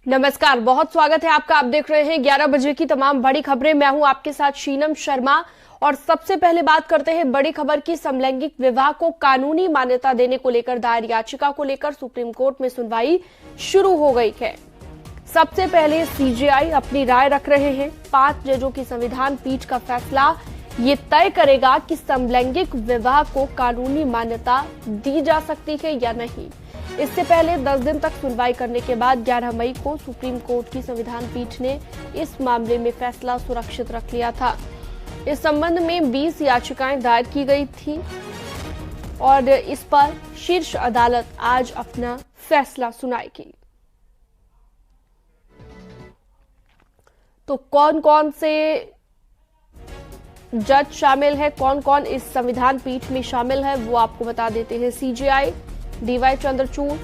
नमस्कार, बहुत स्वागत है आपका। आप देख रहे हैं 11 बजे की तमाम बड़ी खबरें। मैं हूं आपके साथ शीनम शर्मा। और सबसे पहले बात करते हैं बड़ी खबर की। समलैंगिक विवाह को कानूनी मान्यता देने को लेकर दायर याचिका को लेकर सुप्रीम कोर्ट में सुनवाई शुरू हो गई है। सबसे पहले सीजेआई अपनी राय रख रहे हैं। 5 जजों की संविधान पीठ का फैसला ये तय करेगा कि समलैंगिक विवाह को कानूनी मान्यता दी जा सकती है या नहीं। इससे पहले 10 दिन तक सुनवाई करने के बाद 11 मई को सुप्रीम कोर्ट की संविधान पीठ ने इस मामले में फैसला सुरक्षित रख लिया था। इस संबंध में 20 याचिकाएं दायर की गई थी और इस पर शीर्ष अदालत आज अपना फैसला सुनाएगी। तो कौन कौन से जज शामिल है, कौन कौन इस संविधान पीठ में शामिल है, वो आपको बता देते हैं। CJI DY Chandrachud,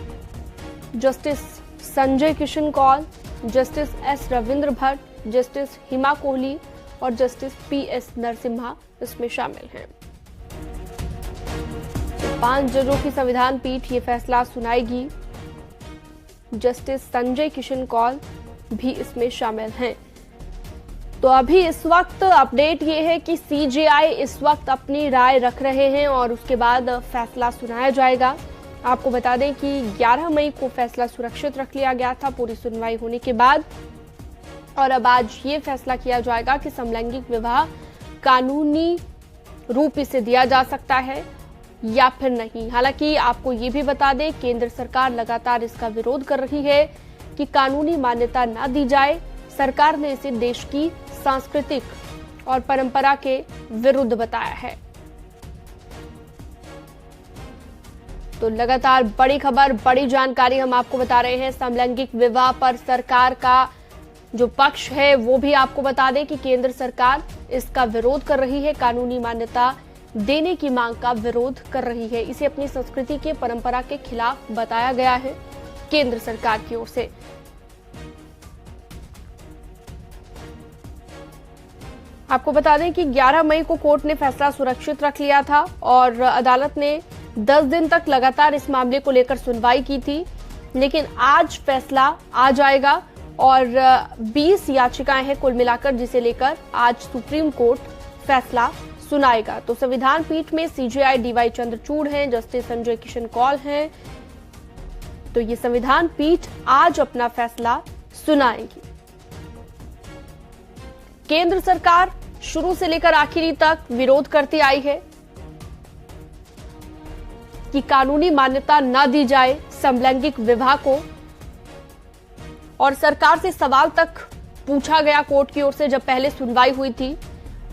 Justice Sanjay Kishan Kaul, Justice S Ravindra Bhat, Justice Hima Kohli और जस्टिस पीएस नरसिम्हा इसमें शामिल हैं। 5 जजों की संविधान पीठ ये फैसला सुनाएगी। जस्टिस संजय किशन कौल भी इसमें शामिल हैं। तो अभी इस वक्त अपडेट ये है कि सीजेआई इस वक्त अपनी राय रख रहे हैं और उसके बाद फैसला सुनाया जाएगा। आपको बता दें कि 11 मई को फैसला सुरक्षित रख लिया गया था पूरी सुनवाई होने के बाद, और अब आज ये फैसला किया जाएगा कि समलैंगिक विवाह कानूनी रूप इसे दिया जा सकता है या फिर नहीं। हालांकि आपको ये भी बता दें, केंद्र सरकार लगातार इसका विरोध कर रही है कि कानूनी मान्यता ना दी जाए। सरकार ने इसे देश की सांस्कृतिक और परंपरा के विरुद्ध बताया है। तो लगातार बड़ी खबर, बड़ी जानकारी हम आपको बता रहे हैं। समलैंगिक विवाह पर सरकार का जो पक्ष है वो भी आपको बता दें कि केंद्र सरकार इसका विरोध कर रही है, कानूनी मान्यता देने की मांग का विरोध कर रही है। इसे अपनी संस्कृति के परंपरा के खिलाफ बताया गया है केंद्र सरकार की ओर से। आपको बता दें कि 11 मई को कोर्ट ने फैसला सुरक्षित रख लिया था और अदालत ने 10 दिन तक लगातार इस मामले को लेकर सुनवाई की थी, लेकिन आज फैसला आ जाएगा और 20 याचिकाएं हैं कुल मिलाकर, जिसे लेकर आज सुप्रीम कोर्ट फैसला सुनाएगा। तो संविधान पीठ में सीजेआई डीवाई चंद्रचूड़ हैं, जस्टिस संजय किशन कौल हैं। तो ये संविधान पीठ आज अपना फैसला सुनाएगी। केंद्र सरकार शुरू से लेकर आखिरी तक विरोध करती आई है कि कानूनी मान्यता न दी जाए समलैंगिक विवाह को, और सरकार से सवाल तक पूछा गया कोर्ट की ओर से जब पहले सुनवाई हुई थी,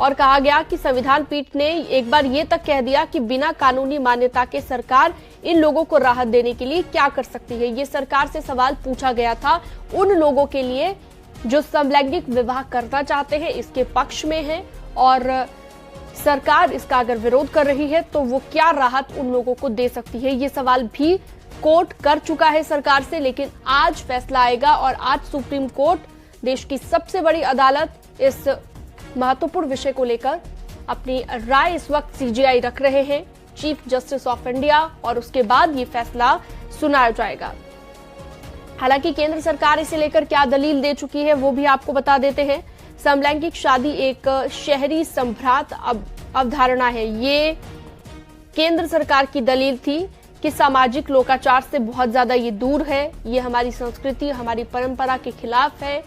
और कहा गया कि संविधान पीठ ने एक बार ये तक कह दिया कि बिना कानूनी मान्यता के सरकार इन लोगों को राहत देने के लिए क्या कर सकती है। ये सरकार से सवाल पूछा गया था उन लोगों के लिए जो समलैंगिक विवाह करना चाहते हैं, इसके पक्ष में है, और सरकार इसका अगर विरोध कर रही है तो वो क्या राहत उन लोगों को दे सकती है। ये सवाल भी कोर्ट कर चुका है सरकार से, लेकिन आज फैसला आएगा और आज सुप्रीम कोर्ट, देश की सबसे बड़ी अदालत, इस महत्वपूर्ण विषय को लेकर अपनी राय इस वक्त सीजेआई रख रहे हैं, चीफ जस्टिस ऑफ इंडिया, और उसके बाद ये फैसला सुनाया जाएगा। हालांकि केंद्र सरकार इसे लेकर क्या दलील दे चुकी है वो भी आपको बता देते हैं। समलैंगिक शादी एक शहरी संभ्रात अवधारणा है। ये केंद्र सरकार की दलील थी कि सामाजिक लोकाचार से बहुत ज्यादा ये दूर है, ये हमारी संस्कृति, हमारी परंपरा के खिलाफ है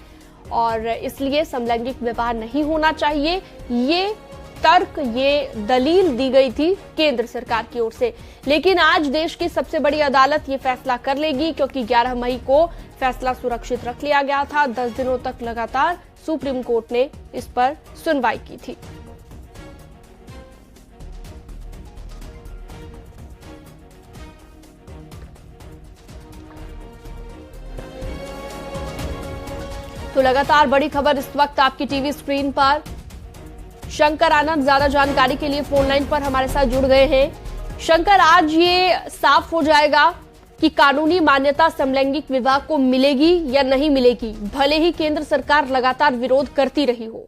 और इसलिए समलैंगिक विवाह नहीं होना चाहिए। ये तर्क, ये दलील दी गई थी केंद्र सरकार की ओर से। लेकिन आज देश की सबसे बड़ी अदालत ये फैसला कर लेगी, क्योंकि 11 मई को फैसला सुरक्षित रख लिया गया था। 10 दिनों तक लगातार सुप्रीम कोर्ट ने इस पर सुनवाई की थी। तो लगातार बड़ी खबर इस वक्त आपकी टीवी स्क्रीन पर। शंकर आनंद ज्यादा जानकारी के लिए फोन लाइन पर हमारे साथ जुड़ गए हैं। शंकर, आज ये साफ हो जाएगा कि कानूनी मान्यता समलैंगिक विवाह को मिलेगी या नहीं मिलेगी, भले ही केंद्र सरकार लगातार विरोध करती रही हो।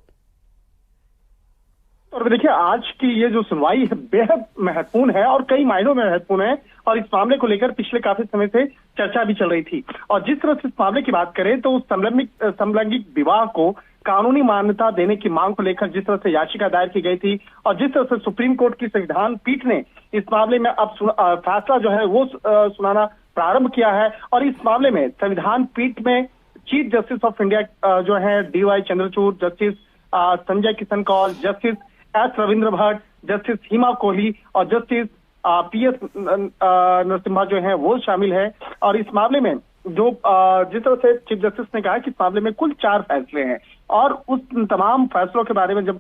और देखिए, आज की ये जो सुनवाई है बेहद महत्वपूर्ण है और कई मायनों में महत्वपूर्ण है। और इस मामले को लेकर पिछले काफी समय से चर्चा भी चल रही थी। और जिस तरह से इस मामले की बात करें तो समलैंगिक विवाह को कानूनी मान्यता देने की मांग को लेकर जिस तरह से याचिका दायर की गई थी और जिस तरह से सुप्रीम कोर्ट की संविधान पीठ ने इस मामले में अब फैसला जो है वो सुनाना प्रारंभ किया है। और इस मामले में संविधान पीठ में चीफ जस्टिस ऑफ इंडिया जो है DY Chandrachud, Justice Sanjay Kishan Kaul, Justice S Ravindra Bhat, Justice Hima Kohli और जस्टिस PS नरसिम्हा जो है वो शामिल है। और इस मामले में जो जिस तरह से चीफ जस्टिस ने कहा कि इस मामले में कुल 4 फैसले हैं और उस तमाम फैसलों के बारे में जब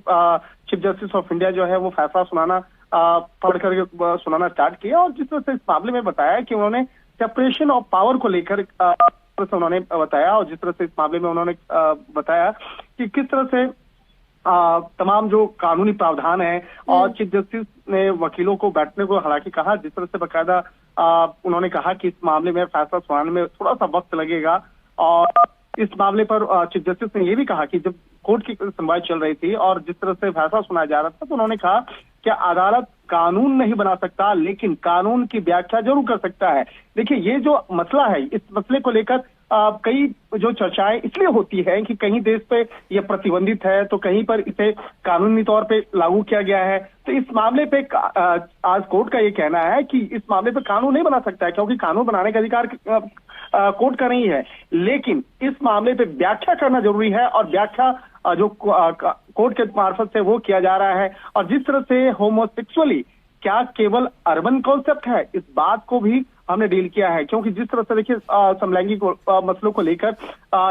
चीफ जस्टिस ऑफ इंडिया जो है वो फैसला सुनाना पढ़ कर सुनाना स्टार्ट किया और जिस तरह से इस मामले में बताया कि उन्होंने सेपरेशन ऑफ पावर को लेकर उन्होंने बताया और जिस तरह से इस मामले में उन्होंने बताया कि किस तरह से तमाम जो कानूनी प्रावधान है और चीफ जस्टिस ने वकीलों को बैठने को हालांकि कहा, जिस तरह से बकायदा उन्होंने कहा कि इस मामले में फैसला सुनाने में थोड़ा सा वक्त लगेगा। और इस मामले पर चीफ जस्टिस ने यह भी कहा कि जब कोर्ट की सुनवाई चल रही थी और जिस तरह से फैसला सुनाया जा रहा था तो उन्होंने कहा कि अदालत कानून नहीं बना सकता लेकिन कानून की व्याख्या जरूर कर सकता है। देखिए, ये जो मसला है, इस मसले को लेकर कई जो चर्चाएं इसलिए होती है कि कहीं देश पे ये प्रतिबंधित है तो कहीं पर इसे कानूनी तौर पे लागू किया गया है। तो इस मामले पे आज कोर्ट का ये कहना है कि इस मामले पे कानून नहीं बना सकता है क्योंकि कानून बनाने का अधिकार कोर्ट का नहीं है, लेकिन इस मामले पे व्याख्या करना जरूरी है और व्याख्या जो कोर्ट के मार्फत से वो किया जा रहा है। और जिस तरह से होमोसेक्सुअली क्या केवल अर्बन कॉन्सेप्ट है, इस बात को भी हमने डील किया है क्योंकि जिस तरह से देखिए समलैंगिक मसलों को लेकर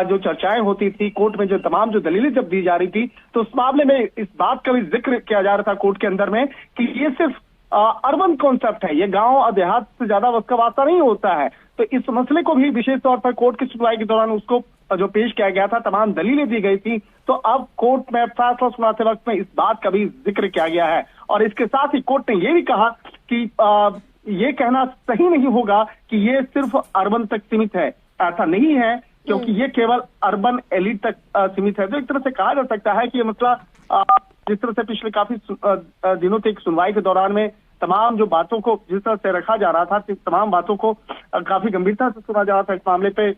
जो चर्चाएं होती थी कोर्ट में, जो तमाम जो दलीलें जब दी जा रही थी तो उस मामले में इस बात का भी जिक्र किया जा रहा था कोर्ट के अंदर में कि ये सिर्फ अर्बन कॉन्सेप्ट है, ये गांव और देहात से ज्यादा उसका वास्ता नहीं होता है। तो इस मसले को भी विशेष तौर पर कोर्ट की सुनवाई के दौरान उसको जो पेश किया गया था, तमाम दलीलें दी गई थी, तो अब कोर्ट में फैसला सुनाते वक्त में इस बात का भी जिक्र किया गया है। और इसके साथ ही कोर्ट ने यह भी कहा कि ये कहना सही नहीं होगा कि ये सिर्फ अर्बन तक सीमित है, ऐसा नहीं है क्योंकि ये केवल अर्बन एलिट तक सीमित है। तो एक तरह से कहा जा सकता है कि ये मसला जिस तरह से पिछले काफी दिनों तक सुनवाई के दौरान में तमाम जो बातों को जिस तरह से रखा जा रहा था, तमाम बातों को काफी गंभीरता से सुना जा रहा था इस मामले पे।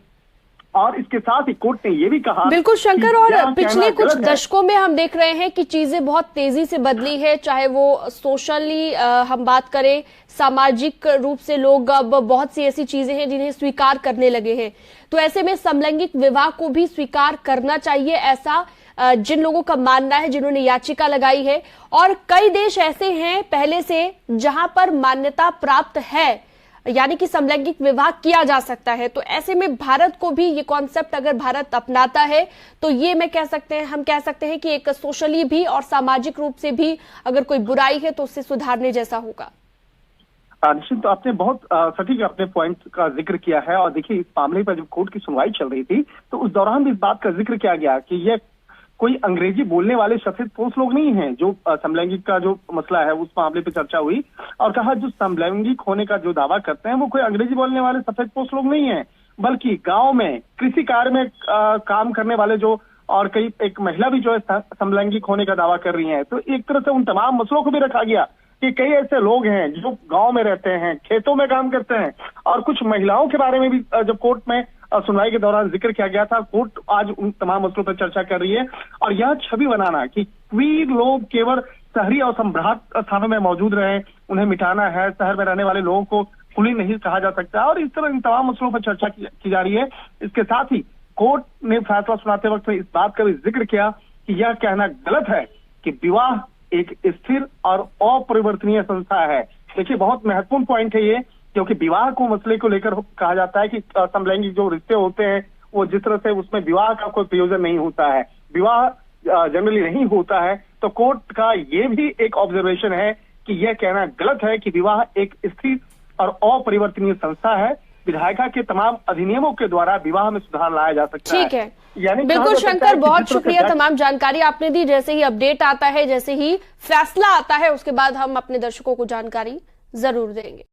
और इसके साथ ही कोर्ट ने ये भी कहा, बिल्कुल शंकर, और पिछले कुछ दशकों में हम देख रहे हैं कि चीजें बहुत तेजी से बदली है, चाहे वो सोशली हम बात करें, सामाजिक रूप से लोग अब बहुत सी ऐसी चीजें हैं जिन्हें स्वीकार करने लगे हैं। तो ऐसे में समलैंगिक विवाह को भी स्वीकार करना चाहिए, ऐसा जिन लोगों का मानना है, जिन्होंने याचिका लगाई है। और कई देश ऐसे हैं पहले से जहां पर मान्यता प्राप्त है, यानी कि समलैंगिक विवाह किया जा सकता है। तो ऐसे में भारत को भी ये कॉन्सेप्ट अगर भारत अपनाता है तो ये हम कह सकते हैं कि एक सोशली भी और सामाजिक रूप से भी अगर कोई बुराई है तो उससे सुधारने जैसा होगा। निश्चित, तो आपने बहुत सटीक अपने पॉइंट का जिक्र किया है। और देखिए, इस मामले पर जब कोर्ट की सुनवाई चल रही थी तो उस दौरान भी इस बात का जिक्र किया गया कि यह कोई अंग्रेजी बोलने वाले सफेद पोष लोग नहीं हैं जो समलैंगिक का जो मसला है उस मामले पे चर्चा हुई। और कहा जो समलैंगिक होने का जो दावा करते हैं वो कोई अंग्रेजी बोलने वाले सफेद पोष लोग नहीं हैं, बल्कि गांव में कृषि कार्य में काम करने वाले जो और कई एक महिला भी जो है समलैंगिक होने का दावा कर रही है। तो एक तरह से उन तमाम मसलों को भी रखा गया कि कई ऐसे लोग हैं जो गांव में रहते हैं, खेतों में काम करते हैं। और कुछ महिलाओं के बारे में भी जब कोर्ट में सुनवाई के दौरान जिक्र किया गया था, कोर्ट आज उन तमाम मसलों पर चर्चा कर रही है। और यह छवि बनाना कि क्वीर लोग केवल शहरी और सम्राट स्थानों में मौजूद रहे, उन्हें मिटाना है, शहर में रहने वाले लोगों को खुली नहीं कहा जा सकता, और इस तरह इन तमाम मसलों पर चर्चा की जा रही है। इसके साथ ही कोर्ट ने फैसला सुनाते वक्त इस बात का भी जिक्र किया कि यह कहना गलत है कि विवाह एक स्थिर और अपरिवर्तनीय संस्था है। देखिए, बहुत महत्वपूर्ण पॉइंट है ये, क्योंकि विवाह को मसले को लेकर कहा जाता है कि समलैंगिक जो रिश्ते होते हैं वो जिस तरह से उसमें विवाह का कोई प्रयोजन नहीं होता है, विवाह जनरली नहीं होता है। तो कोर्ट का ये भी एक ऑब्जर्वेशन है कि यह कहना गलत है कि विवाह एक स्थिर और अपरिवर्तनीय संस्था है। विधायिका के तमाम अधिनियमों के द्वारा विवाह में सुधार लाया जा सकता है। ठीक है, बिल्कुल शंकर, बहुत शुक्रिया, तमाम जानकारी आपने दी। जैसे ही अपडेट आता है, जैसे ही फैसला आता है, उसके बाद हम अपने दर्शकों को जानकारी जरूर देंगे।